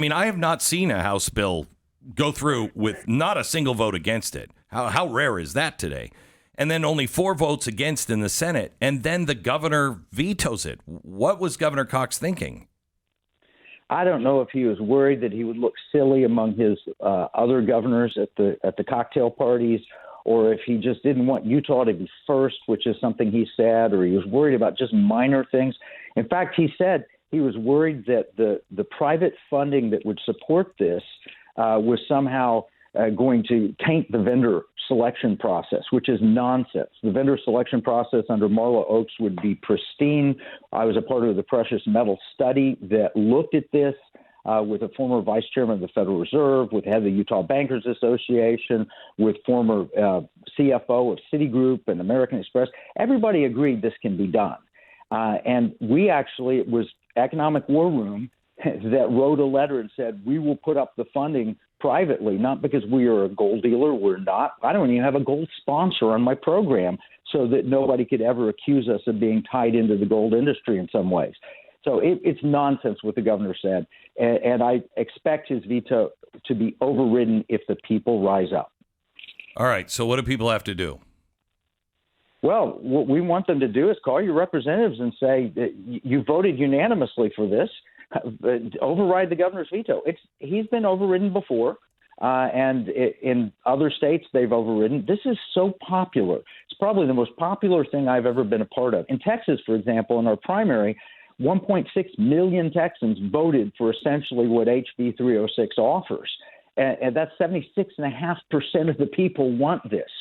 I mean, I have not seen a House bill go through with not a single vote against it. How rare is that today? And then only 4 votes against in the Senate, and then the governor vetoes it. What was Governor Cox thinking? I don't know if he was worried that he would look silly among his other governors at the cocktail parties, or if he just didn't want Utah to be first, which is something he said, or he was worried about just minor things. In fact, he said he was worried that the private funding that would support this was somehow going to taint the vendor selection process, which is nonsense. The vendor selection process under Marla Oaks would be pristine. I was a part of the precious metal study that looked at this with a former vice chairman of the Federal Reserve, with head of the Utah Bankers Association, with former CFO of Citigroup and American Express. Everybody agreed this can be done. And it was Economic War Room that wrote a letter and said, we will put up the funding privately, not because we are a gold dealer. We're not. I don't even have a gold sponsor on my program, so that nobody could ever accuse us of being tied into the gold industry in some ways. So it's nonsense what the governor said, and I expect his veto to be overridden if the people rise up. All right, so what do people have to do? Well, what we want them to do is call your representatives and say that you voted unanimously for this. Override the governor's veto. He's been overridden before, and in other states they've overridden. This is so popular. It's probably the most popular thing I've ever been a part of. In Texas, for example, in our primary, 1.6 million Texans voted for essentially what HB 306 offers. And that's 76.5% of the people want this.